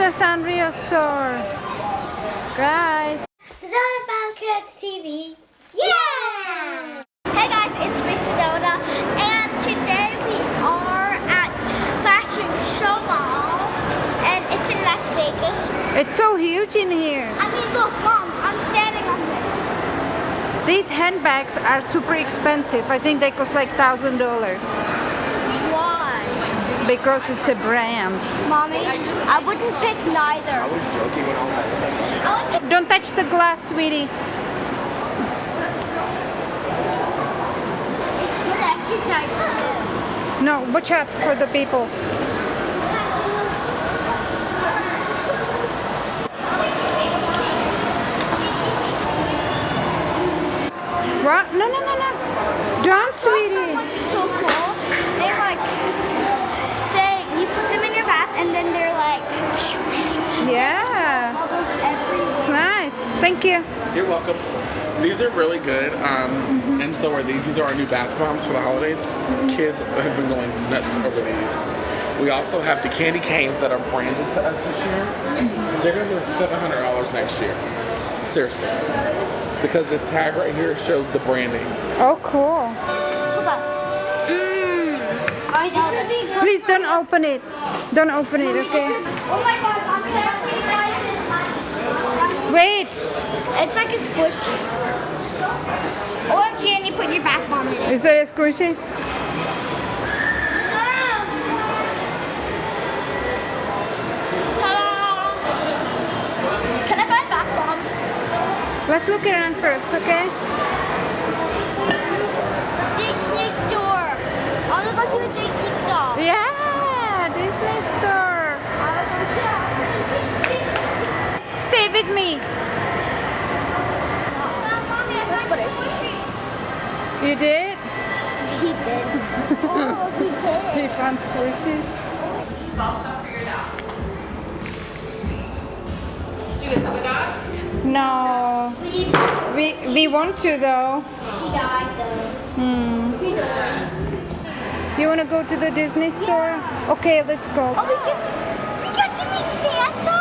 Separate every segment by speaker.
Speaker 1: the Sanrio store. Guys.
Speaker 2: Sedona.s.t TV. Yeah! Hey guys, it's me Sedona, and today we are at Fashion Show Mall, and it's in Las Vegas.
Speaker 1: It's so huge in here.
Speaker 2: I mean, look, Mom, I'm standing on this.
Speaker 1: These handbags are super expensive. I think they cost like $1,000.
Speaker 2: Why?
Speaker 1: Because it's a brand.
Speaker 2: Mommy, I wouldn't pick neither.
Speaker 3: I was joking when I was like,
Speaker 2: I would pick
Speaker 1: Don't touch the glass, sweetie.
Speaker 2: good exercise too.
Speaker 1: No, watch out for the people. What? No, no, no, no. Don't, sweetie.
Speaker 2: So cool. You put them in your bath and then they're like
Speaker 1: Yeah.
Speaker 2: bubbles everywhere.
Speaker 1: It's nice. Thank you.
Speaker 3: you're welcome. These are really good, and so are these. These are our new bath bombs for the holidays. Kids have been going nuts over these. We also have the candy canes that are branded to us this year. They're going to be $700 next year. Seriously. Because this tag right here shows the branding.
Speaker 1: Oh, cool.
Speaker 2: Hold on. I know this.
Speaker 1: Please don't open it. Don't open it, okay?
Speaker 2: Oh my god, I'm terribly excited.
Speaker 1: Wait.
Speaker 2: It's like a squishy. OMG, and you put your bath bomb in it.
Speaker 1: Is that a squishy?
Speaker 2: Ta-da! Can I buy a bath bomb?
Speaker 1: Let's look around first, okay?
Speaker 2: Disney store. I want to go to the Disney store.
Speaker 1: Yeah, Disney store. Stay with me.
Speaker 2: Mommy, I found a squishy.
Speaker 1: You did?
Speaker 2: He did. Oh, he did.
Speaker 1: He found squishies.
Speaker 4: It's all stuff for your dogs. Do you guys have a dog?
Speaker 1: No. We want to though.
Speaker 2: She died though.
Speaker 1: You want to go to the Disney store? Okay, let's go.
Speaker 2: Oh, we get to meet Santa.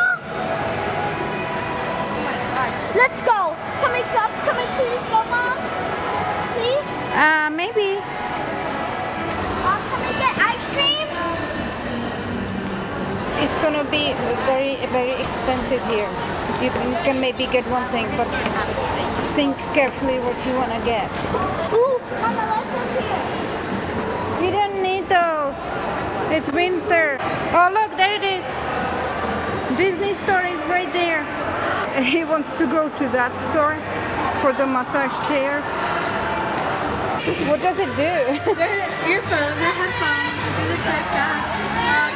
Speaker 2: Oh my god. Let's go. Can we please go, Mom? Please?
Speaker 1: Maybe.
Speaker 2: Mom, can we get ice cream?
Speaker 1: It's gonna be very, very expensive here. You can maybe get one thing, but think carefully what you want to get.
Speaker 2: Ooh, Mama, let's go here.
Speaker 1: We don't need those. It's winter. Oh, look, there it is. Disney store is right there. He wants to go to that store for the massage chairs. What does it do?
Speaker 4: They're earphones, they're headphones. They do look like that.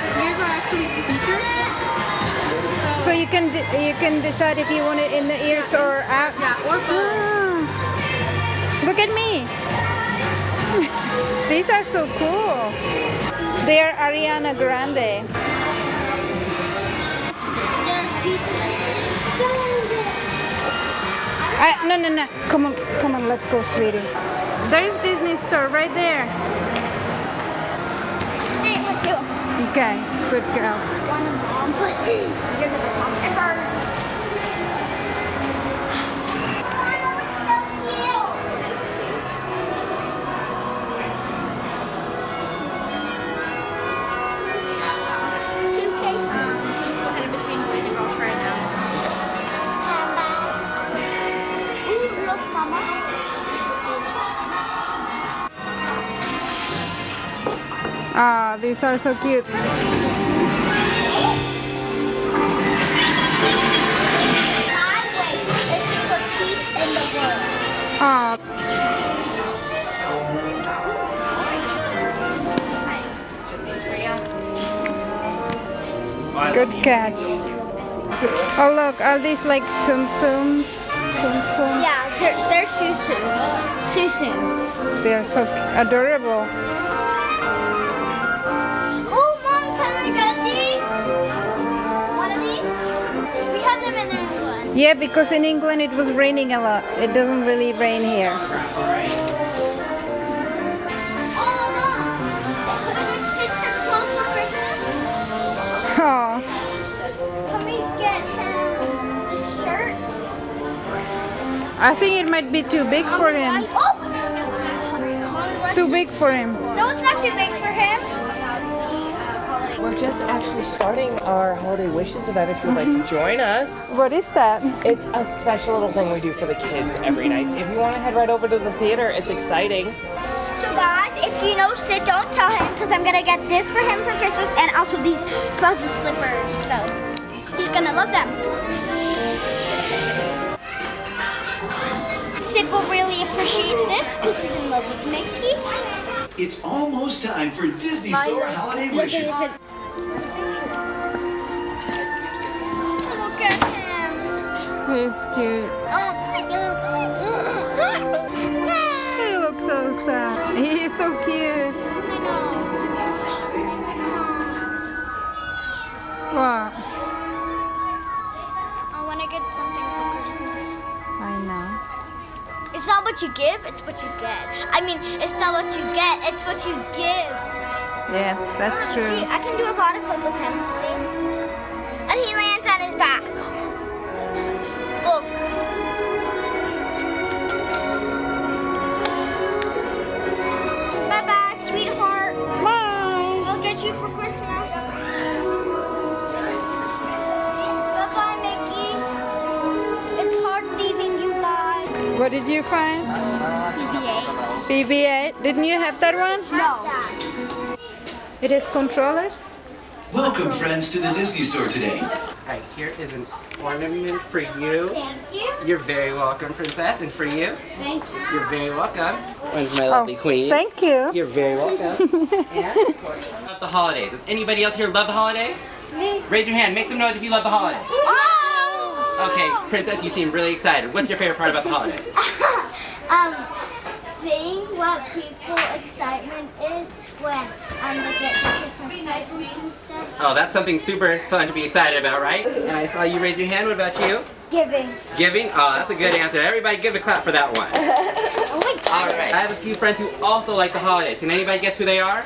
Speaker 4: The ears are actually speakers.
Speaker 1: So you can decide if you want it in the ears or out.
Speaker 4: Yeah, or both.
Speaker 1: Ah. Look at me. These are so cool. They are Ariana Grande. No. Come on, let's go, sweetie. There's Disney store right there.
Speaker 2: Stay with you.
Speaker 1: Okay, good girl.
Speaker 2: Mom, please. You're the best mom ever. Mama, looks so cute. Suitcase.
Speaker 4: Just go ahead in between boys and girls right now.
Speaker 2: Handbags. Ooh, look, Mama.
Speaker 1: Ah, these are so cute.
Speaker 2: My wish is for peace in the world.
Speaker 1: Ah,
Speaker 4: Just these for you.
Speaker 1: good catch. Oh look, are these like tsum tsums?
Speaker 2: Yeah, they're susu. Susu.
Speaker 1: They are so adorable.
Speaker 2: Oh, Mom, can we get these? One of these? We have them in England.
Speaker 1: Yeah, because in England it was raining a lot. It doesn't really rain here.
Speaker 2: Oh, Mom, can we get some clothes for Christmas?
Speaker 1: Oh,
Speaker 2: Can we
Speaker 1: I think it might be too big for him.
Speaker 2: Oh!
Speaker 1: It's too big for him.
Speaker 2: No, it's not too big for him.
Speaker 5: We're just actually starting our holiday wishes event if you'd like to join us.
Speaker 1: What is that?
Speaker 5: It's a special little thing we do for the kids every night. If you want to head right over to the theater, it's exciting.
Speaker 2: So guys, if you know Sid, don't tell him because I'm gonna get this for him for Christmas and also these fuzzy slippers. So he's gonna love them. Sid will really appreciate this because he's in love with Mickey.
Speaker 6: It's almost time for Disney Store holiday wishes.
Speaker 2: Look at him.
Speaker 1: He's cute. He looks so sad. He is so cute.
Speaker 2: I know.
Speaker 1: What?
Speaker 2: I want to get something for Christmas.
Speaker 1: I know.
Speaker 2: It's not what you give, it's what you get. I mean, it's not what you get, it's what you give.
Speaker 1: Yes, that's
Speaker 2: See,
Speaker 1: true.
Speaker 2: I can do a body flip with him, see? And he lands on his back. Look. Bye-bye, sweetheart.
Speaker 1: Bye.
Speaker 2: I'll get you for Christmas. Bye-bye, Mickey. It's hard leaving you guys.
Speaker 1: What did you find?
Speaker 2: PBA.
Speaker 1: BB-8. Didn't you have that one?
Speaker 2: No.
Speaker 1: It is controllers.
Speaker 6: Welcome, friends, to the Disney Store today.
Speaker 7: All right, here is an ornament for you.
Speaker 2: Thank you.
Speaker 7: You're very welcome, Princess, and for you,
Speaker 2: Thank you.
Speaker 7: you're very welcome. When's my lovely queen?
Speaker 1: Thank you.
Speaker 7: You're very welcome. And of course, love the holidays. Does anybody else here love the holidays?
Speaker 2: Me.
Speaker 7: Raise your hand. Make some noise if you love the holidays.
Speaker 2: Oh!
Speaker 7: Okay, Princess, you seem really excited. What's your favorite part about the holiday?
Speaker 2: Seeing what people's excitement is when they get Christmas presents and stuff.
Speaker 7: Oh, that's something super fun to be excited about, right? And I saw you raise your hand. What about you?
Speaker 2: Giving.
Speaker 7: Giving? Oh, that's a good answer. Everybody give a clap for that one.
Speaker 2: Oh my God.
Speaker 7: All right. I have a few friends who also like the holidays. Can anybody guess who they are?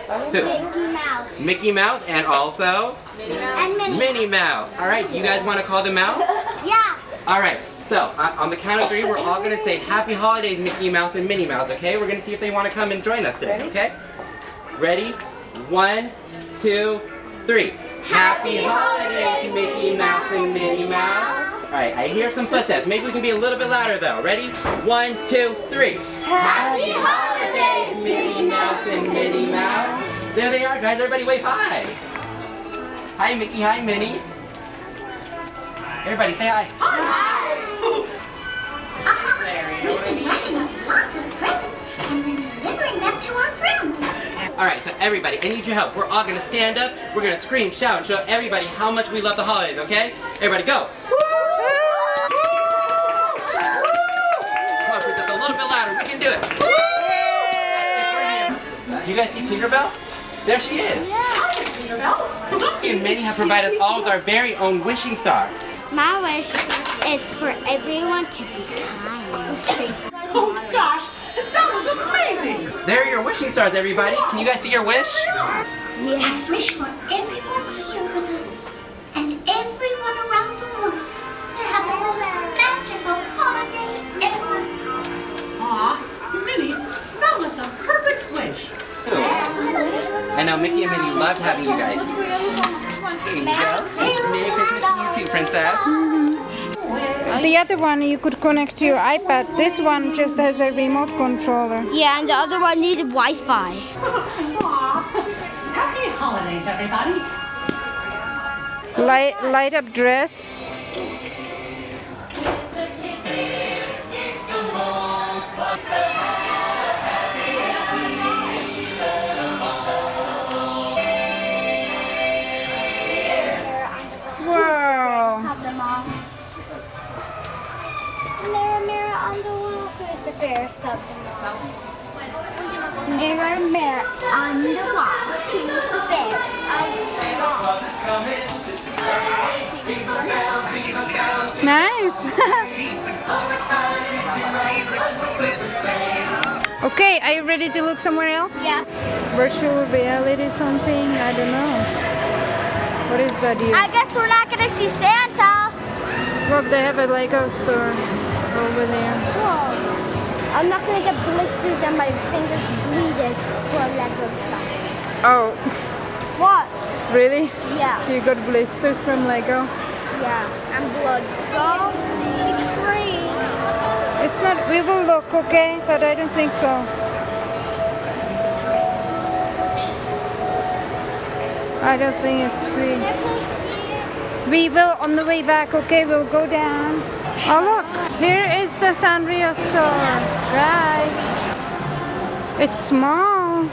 Speaker 7: Who?
Speaker 2: Mickey Mouse.
Speaker 7: Mickey Mouse and also
Speaker 2: And Minnie.
Speaker 7: Minnie Mouse. All right, you guys want to call them out?
Speaker 2: Yeah.
Speaker 7: All right, so on the count of 3, we're all going to say Happy Holidays, Mickey Mouse and Minnie Mouse, okay? We're going to see if they want to come and join us today, okay? Ready? 1, 2, 3. Happy Holidays, Mickey Mouse and Minnie Mouse. All right, I hear some footsteps. Maybe we can be a little bit louder though. Ready? 1, 2, 3.
Speaker 2: Happy Holidays,
Speaker 7: Mickey Mouse and Minnie Mouse. There they are, guys. Everybody wave hi. Hi, Mickey. Hi, Minnie. Everybody say hi.
Speaker 2: We've been wrapping up lots of presents and then delivering them to our friends.
Speaker 7: All right, so everybody, I need your help. We're all gonna stand up. We're gonna scream, shout, and show everybody how much we love the holidays. Okay? Everybody, go. Come on, just a little bit louder. We can do it. Do you guys see Tinkerbell? There she is. Tinkerbell. And Minnie have provided us all with our very own wishing star.
Speaker 2: My wish is for everyone to be kind.
Speaker 6: Oh gosh, that was amazing!
Speaker 7: There are your wishing stars, everybody. Can you guys see your wish?
Speaker 2: I wish for everyone here with us and everyone around the world to have the most magical holiday ever.
Speaker 8: Aw, Minnie, that was the perfect wish.
Speaker 7: I know Mickey and Minnie loved having you guys. Here you go. Merry Christmas to you too, Princess.
Speaker 1: The other one you could connect to your iPad. This one just has a remote controller.
Speaker 2: Yeah, and the other one needed Wi-Fi.
Speaker 8: Aw, happy holidays, everybody.
Speaker 1: Light up dress. Wow.
Speaker 2: Have them all. Mirror on the wall, Christopher. Have them all. Mirror on the wall, Christopher.
Speaker 1: Nice. Okay, are you ready to look somewhere else?
Speaker 2: Yeah.
Speaker 1: Virtual reality something? I don't know. What is that here?
Speaker 2: I guess we're not gonna see Santa.
Speaker 1: Look, they have a Lego store. over there.
Speaker 2: Whoa. I'm not gonna get blisters and my fingers bleeding for Lego stuff.
Speaker 1: Oh,
Speaker 2: What?
Speaker 1: really?
Speaker 2: Yeah.
Speaker 1: You got blisters from Lego?
Speaker 2: Yeah. And blood. Go. It's free.
Speaker 1: It's not, we will look, okay? But I don't think so. I don't think it's free. We will on the way back, okay? We'll go down. Oh look, here is the Sanrio store. Guys, it's small.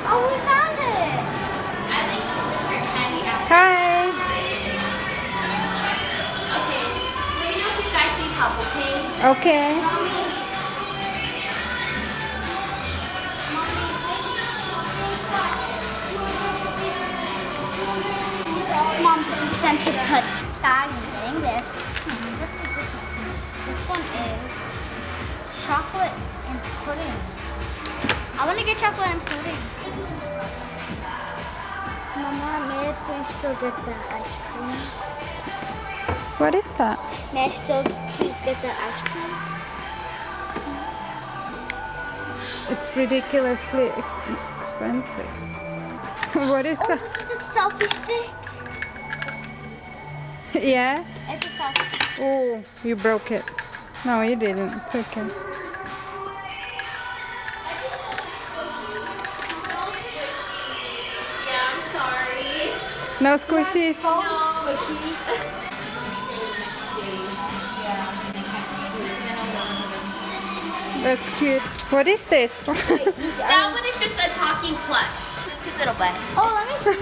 Speaker 2: Oh, we found it.
Speaker 1: Hi. Okay.
Speaker 2: Mom, this is scented put. Guys, I'm getting this. This one is chocolate and pudding. I want to get chocolate and pudding. Mama, may I please still get that ice cream?
Speaker 1: What is that?
Speaker 2: May I still please get that ice cream?
Speaker 1: It's ridiculously expensive. What is
Speaker 2: Oh,
Speaker 1: that?
Speaker 2: this is a selfie stick.
Speaker 1: Yeah?
Speaker 2: It's a selfie stick.
Speaker 1: Oh, you broke it. No, you didn't. It's okay.
Speaker 4: Yeah, I'm sorry.
Speaker 1: No squishies? That's cute. What is this?
Speaker 4: That one is just a talking plush. Moves his little butt.
Speaker 2: Oh, let me see.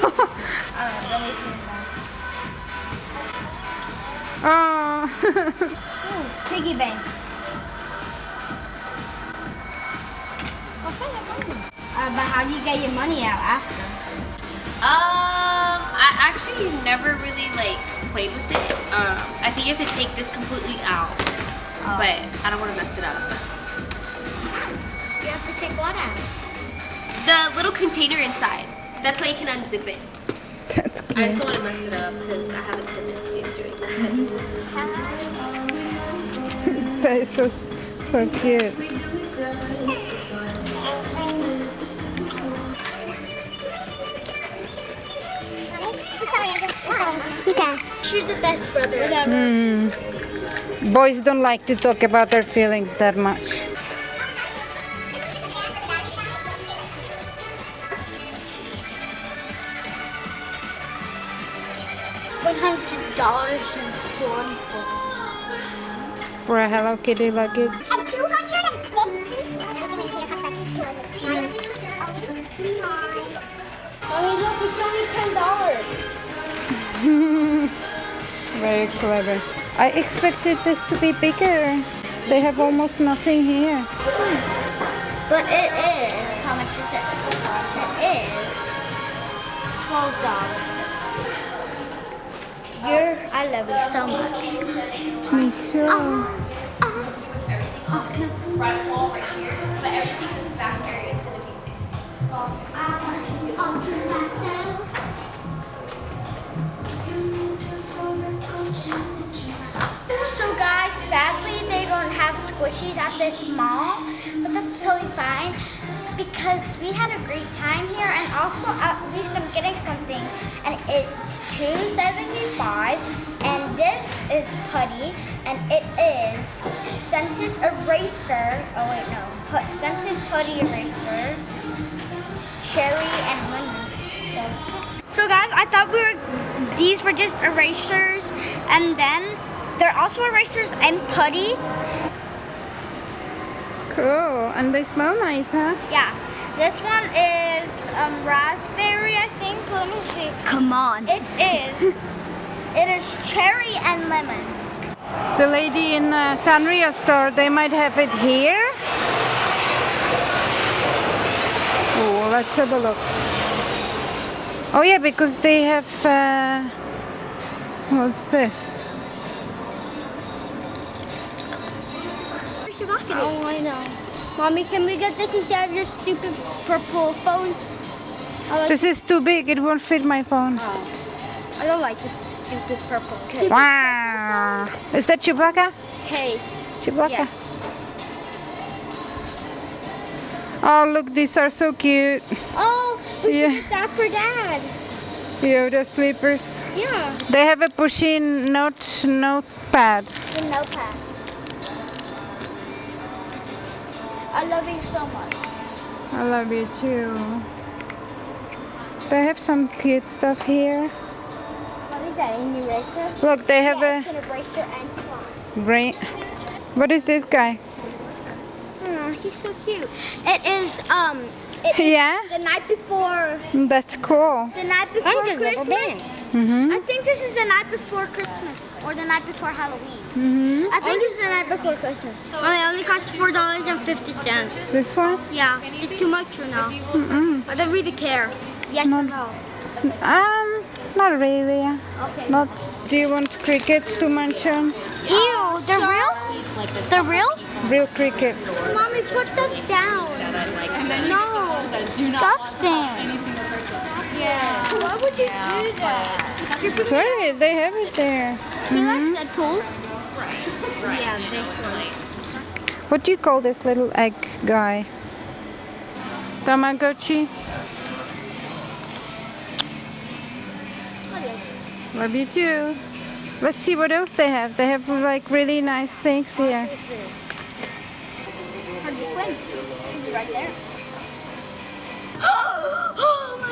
Speaker 1: Oh.
Speaker 2: Piggy bank. But how do you get your money out after?
Speaker 4: I actually never really like played with it. I think you have to take this completely out, but I don't want to mess it up.
Speaker 2: You have to take what out?
Speaker 4: The little container inside. That's why you can unzip it.
Speaker 1: That's
Speaker 4: I just
Speaker 1: cute.
Speaker 4: don't want to mess it up because I have a tendency of doing that.
Speaker 1: That is so cute.
Speaker 2: Okay. She's the best brother. Whatever.
Speaker 1: Boys don't like to talk about their feelings that much.
Speaker 2: $100 and
Speaker 1: For a Hello Kitty luggage.
Speaker 2: $250. Mommy, look, it's only $10.
Speaker 1: Very clever. I expected this to be bigger. They have almost nothing here.
Speaker 2: But it is. How much is it? It is $12. I love you so much.
Speaker 1: Me too.
Speaker 4: Front wall right here, but everything in this back area is going to be 60.
Speaker 2: So guys, sadly they don't have squishies at this mall, but that's totally fine because we had a great time here, and also at least I'm getting something, and it's $2.75, and this is putty, and it is scented eraser. Oh wait, no, scented putty eraser, cherry and lemon. So guys, I thought these were just erasers, and then they're also erasers and putty.
Speaker 1: Cool. And they smell nice, huh?
Speaker 2: Yeah. This one is raspberry, I think. Let me see. Come on. It is. It is cherry and lemon.
Speaker 1: The lady in Sanrio store, they might have it here. Oh, let's have a look. Oh yeah, because they have, what's this?
Speaker 2: Oh, I know. Mommy, can we get this instead of your stupid purple phone?
Speaker 1: This is too big, it won't fit my phone.
Speaker 2: I don't like this stupid purple.
Speaker 1: Wow. Is that Chewbacca?
Speaker 2: case.
Speaker 1: Chewbacca.
Speaker 2: Yes.
Speaker 1: Oh, look, these are so cute.
Speaker 2: Oh, we
Speaker 1: Yeah.
Speaker 2: should get that for Dad.
Speaker 1: Yoda sleepers.
Speaker 2: Yeah.
Speaker 1: They have a push-in notepad.
Speaker 2: The notepad. I love you so much.
Speaker 1: I love you too. They have some cute stuff here.
Speaker 2: What is that, an eraser?
Speaker 1: Look, they have
Speaker 2: It's an eraser and slime.
Speaker 1: great. What is this guy?
Speaker 2: Oh, he's so cute. It is
Speaker 1: Yeah,
Speaker 2: the night before
Speaker 1: that's cool.
Speaker 2: the night before Christmas. I think this is the night before Christmas or the night before Halloween. I think it's the night before Christmas. Oh, it only costs $4.50.
Speaker 1: This one?
Speaker 2: Yeah, it's too much or no? I don't really care. Yes or no?
Speaker 1: Not really.
Speaker 2: Okay.
Speaker 1: Not. Do you want crickets to munch on?
Speaker 2: Ew, they're real? They're real?
Speaker 1: Real crickets.
Speaker 2: Mommy, put them down. No, disgusting. Yeah. Why would you do that?
Speaker 1: Sorry, they have it there.
Speaker 2: He likes Deadpool. Yeah, this one.
Speaker 1: What do you call this little egg guy? Tamagotchi? Love you too. Let's see what else they have. They have like really nice things here.
Speaker 2: Harley Quinn. He's right there.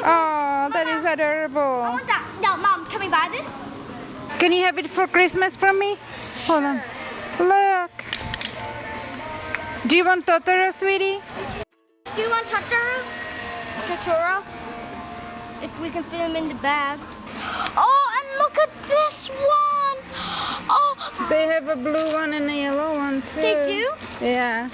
Speaker 1: Oh, that is
Speaker 2: I
Speaker 1: adorable.
Speaker 2: want that. No, Mom, can we buy this?
Speaker 1: Can you have it for Christmas from me? Hold on. Look. Do you want Totoro, sweetie?
Speaker 2: Do you want Totoro? Totoro? If we can fit him in the bag. Oh, and look at this one. Oh,
Speaker 1: They have a blue one and a yellow one too.
Speaker 2: they do?
Speaker 1: Yeah.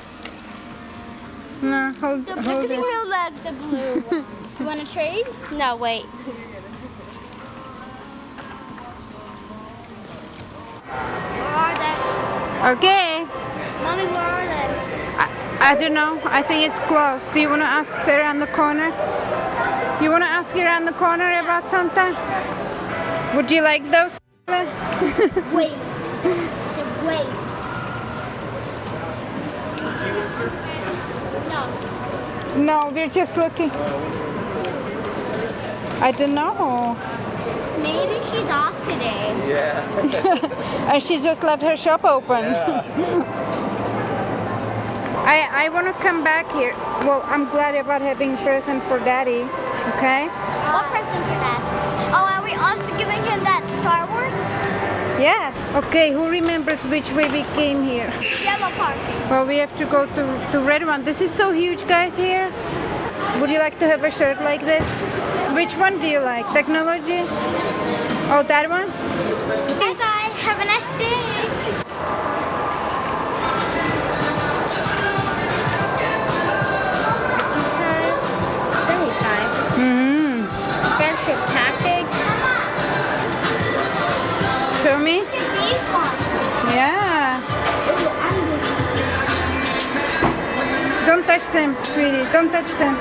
Speaker 1: No, hold
Speaker 2: Look at the
Speaker 1: it.
Speaker 2: real legs, the blue one. You want to trade? No, wait. Where are they?
Speaker 1: Okay.
Speaker 2: Mommy, where are they?
Speaker 1: I don't know. I think it's closed. Do you want to ask around the corner? You want to ask around the corner about Santa? Would you like those?
Speaker 2: Waste. It's a waste. No.
Speaker 1: No, we're just looking. I don't know.
Speaker 2: Maybe she's off today.
Speaker 1: And she just left her shop open. I want to come back here. Well, I'm glad about having present for Daddy. Okay?
Speaker 2: What present for Dad? Oh, are we also giving him that Star Wars?
Speaker 1: Yeah. Okay, who remembers which way we came here?
Speaker 2: Yellow part.
Speaker 1: Well, we have to go to red one. This is so huge, guys, here. Would you like to have a shirt like this? Which one do you like? Technology? Oh, that one?
Speaker 2: Bye-bye. Have a nice day. Friendship tactics.
Speaker 1: Show me?
Speaker 2: These ones.
Speaker 1: Yeah. Don't touch them, sweetie. Don't touch them.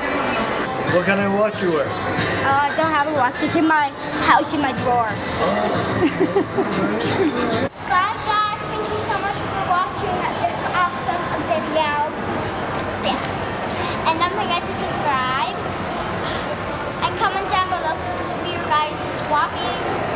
Speaker 9: What kind of watch you wear?
Speaker 2: I don't have a watch. It's in my house, in my drawer. Bye guys, thank you so much for watching this awesome video. Yeah. And don't forget to subscribe. And comment down below because this is where you guys just walking.